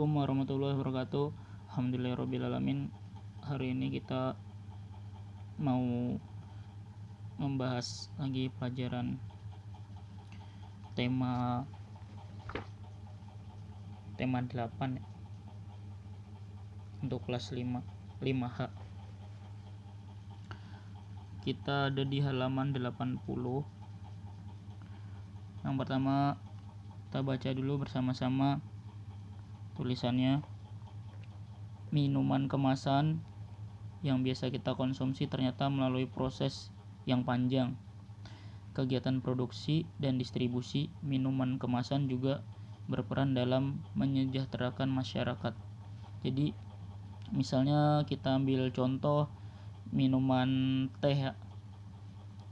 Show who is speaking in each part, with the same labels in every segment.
Speaker 1: Assalamualaikum warahmatullahi wabarakatuh. Alhamdulillahirrabbilalamin. Hari ini kita mau membahas lagi pelajaran tema 8 untuk kelas 5H. Kita ada di halaman 80. Yang pertama kita baca dulu bersama-sama tulisannya. Minuman kemasan yang biasa kita konsumsi ternyata melalui proses yang panjang. Kegiatan produksi dan distribusi minuman kemasan juga berperan dalam menyejahterakan masyarakat. Jadi misalnya kita ambil contoh minuman teh.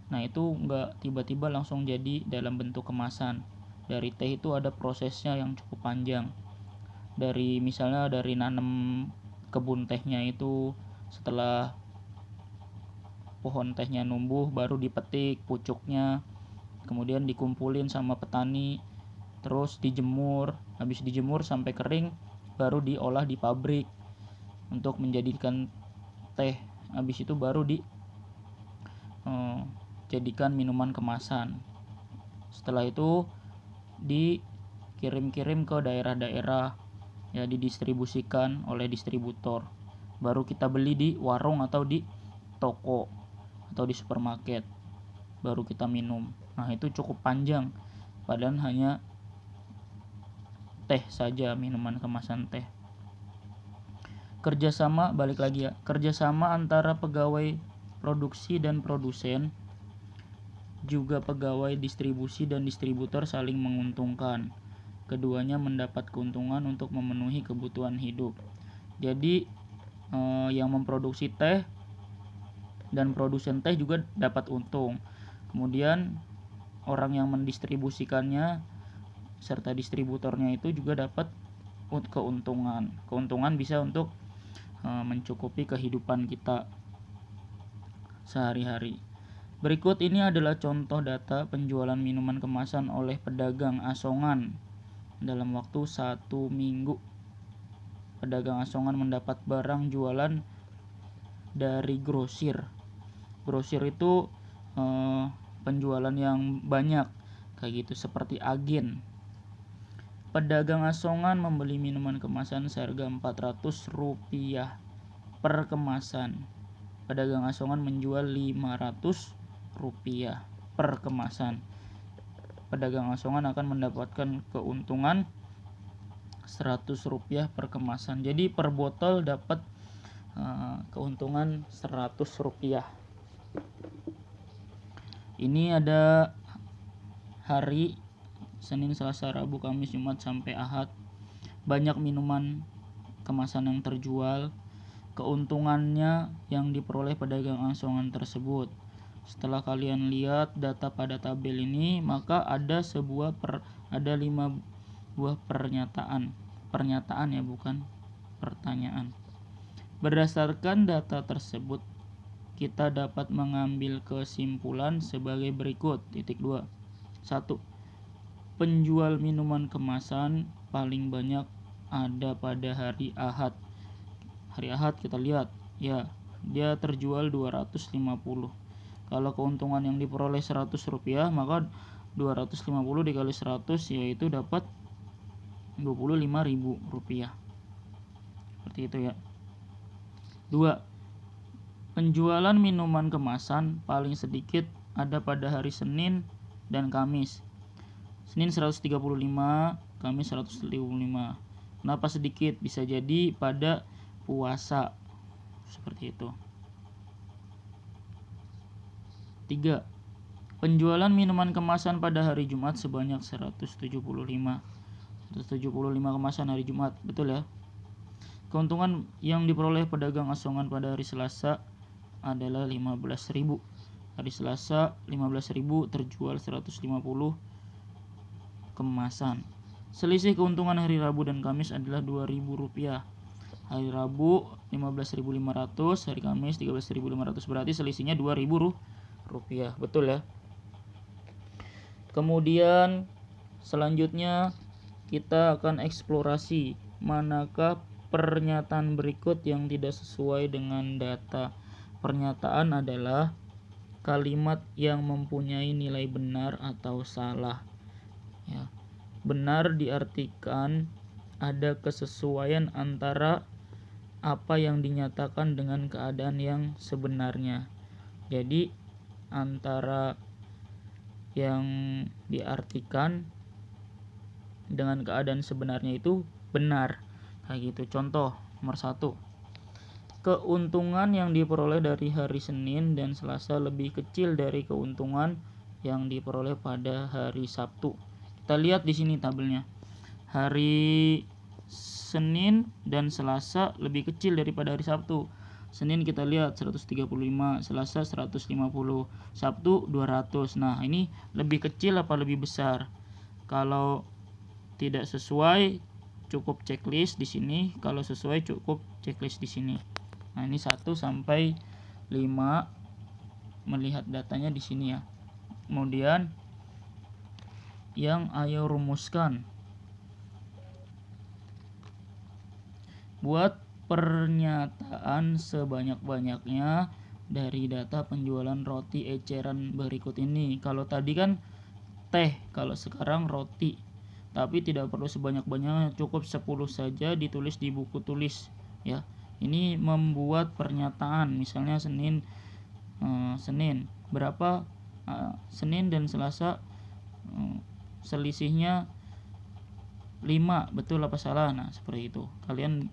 Speaker 1: Nah, itu enggak tiba-tiba langsung jadi dalam bentuk kemasan. Dari teh itu ada prosesnya yang cukup panjang. Dari nanam kebun tehnya itu, setelah pohon tehnya numbuh baru dipetik pucuknya, kemudian dikumpulin sama petani, terus dijemur, habis dijemur sampai kering baru diolah di pabrik untuk menjadikan teh. Habis itu baru dijadikan minuman kemasan. Setelah itu dikirim-kirim ke daerah-daerah, ya, didistribusikan oleh distributor. Baru kita beli di warung atau di toko atau di supermarket, baru kita minum. Nah, itu cukup panjang, padahal hanya teh saja, minuman kemasan teh. Kerjasama, balik lagi ya, kerjasama antara pegawai produksi dan produsen, juga pegawai distribusi dan distributor saling menguntungkan. Keduanya mendapat keuntungan untuk memenuhi kebutuhan hidup. Jadi yang memproduksi teh dan produsen teh juga dapat untung. Kemudian orang yang mendistribusikannya serta distributornya itu juga dapat keuntungan. Keuntungan bisa untuk mencukupi kehidupan kita sehari-hari. Berikut ini adalah contoh data penjualan minuman kemasan oleh pedagang asongan dalam waktu 1 minggu. Pedagang asongan mendapat barang jualan dari grosir. Grosir itu penjualan yang banyak, kayak gitu, seperti agen. Pedagang asongan membeli minuman kemasan seharga Rp400 per kemasan. Pedagang asongan menjual Rp500 per kemasan. Pedagang asongan akan mendapatkan keuntungan Rp100 per kemasan. Jadi per botol dapat keuntungan Rp100. Ini ada hari Senin, Selasa, Rabu, Kamis, Jumat sampai Ahad. Banyak minuman kemasan yang terjual. Keuntungannya yang diperoleh pedagang asongan tersebut. Setelah kalian lihat data pada tabel ini, maka ada 5 buah pernyataan ya, bukan pertanyaan. Berdasarkan data tersebut, kita dapat mengambil kesimpulan sebagai berikut. 2. 1. Penjual minuman kemasan paling banyak ada pada hari Ahad. Hari Ahad kita lihat, ya, dia terjual 250. Kalau keuntungan yang diperoleh Rp100, maka 250 dikali 100 yaitu dapat Rp25.000. Seperti itu ya. 2. Penjualan minuman kemasan paling sedikit ada pada hari Senin dan Kamis. Senin 135, Kamis 155. Kenapa sedikit? Bisa jadi pada puasa. Seperti itu. 3. Penjualan minuman kemasan pada hari Jumat sebanyak 175 kemasan hari Jumat. Betul ya? Keuntungan yang diperoleh pedagang asongan pada hari Selasa adalah 15.000. Hari Selasa 15.000 terjual 150 kemasan. Selisih keuntungan hari Rabu dan Kamis adalah Rp2.000. Hari Rabu 15.500, hari Kamis 13.500, berarti selisihnya Rp2.000. Betul ya? Kemudian selanjutnya kita akan eksplorasi manakah pernyataan berikut yang tidak sesuai dengan data? Pernyataan adalah kalimat yang mempunyai nilai benar atau salah. Ya. Benar diartikan ada kesesuaian antara apa yang dinyatakan dengan keadaan yang sebenarnya. Jadi antara yang diartikan dengan keadaan sebenarnya itu benar. Kayak gitu. Contoh nomor 1. Keuntungan yang diperoleh dari hari Senin dan Selasa lebih kecil dari keuntungan yang diperoleh pada hari Sabtu. Kita lihat di sini tabelnya. Hari Senin dan Selasa lebih kecil daripada hari Sabtu. Senin kita lihat 135, Selasa 150, Sabtu 200. Nah, ini lebih kecil apa lebih besar? Kalau tidak sesuai cukup checklist di sini, kalau sesuai cukup checklist di sini. Nah, ini 1 sampai 5 melihat datanya di sini ya. Kemudian yang ayo rumuskan. Buat pernyataan sebanyak-banyaknya dari data penjualan roti eceran berikut ini. Kalau tadi kan teh, kalau sekarang roti. Tapi tidak perlu sebanyak-banyaknya, cukup 10 saja ditulis di buku tulis ya. Ini membuat pernyataan, misalnya Senin berapa Senin dan Selasa selisihnya 5, betul apa salah? Nah, seperti itu. Kalian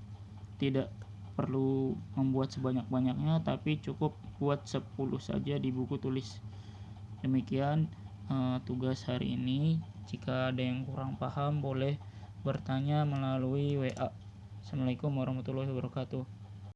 Speaker 1: tidak perlu membuat sebanyak-banyaknya, tapi cukup buat 10 saja di buku tulis. Demikian tugas hari ini. Jika ada yang kurang paham boleh bertanya melalui WA. Assalamualaikum warahmatullahi wabarakatuh.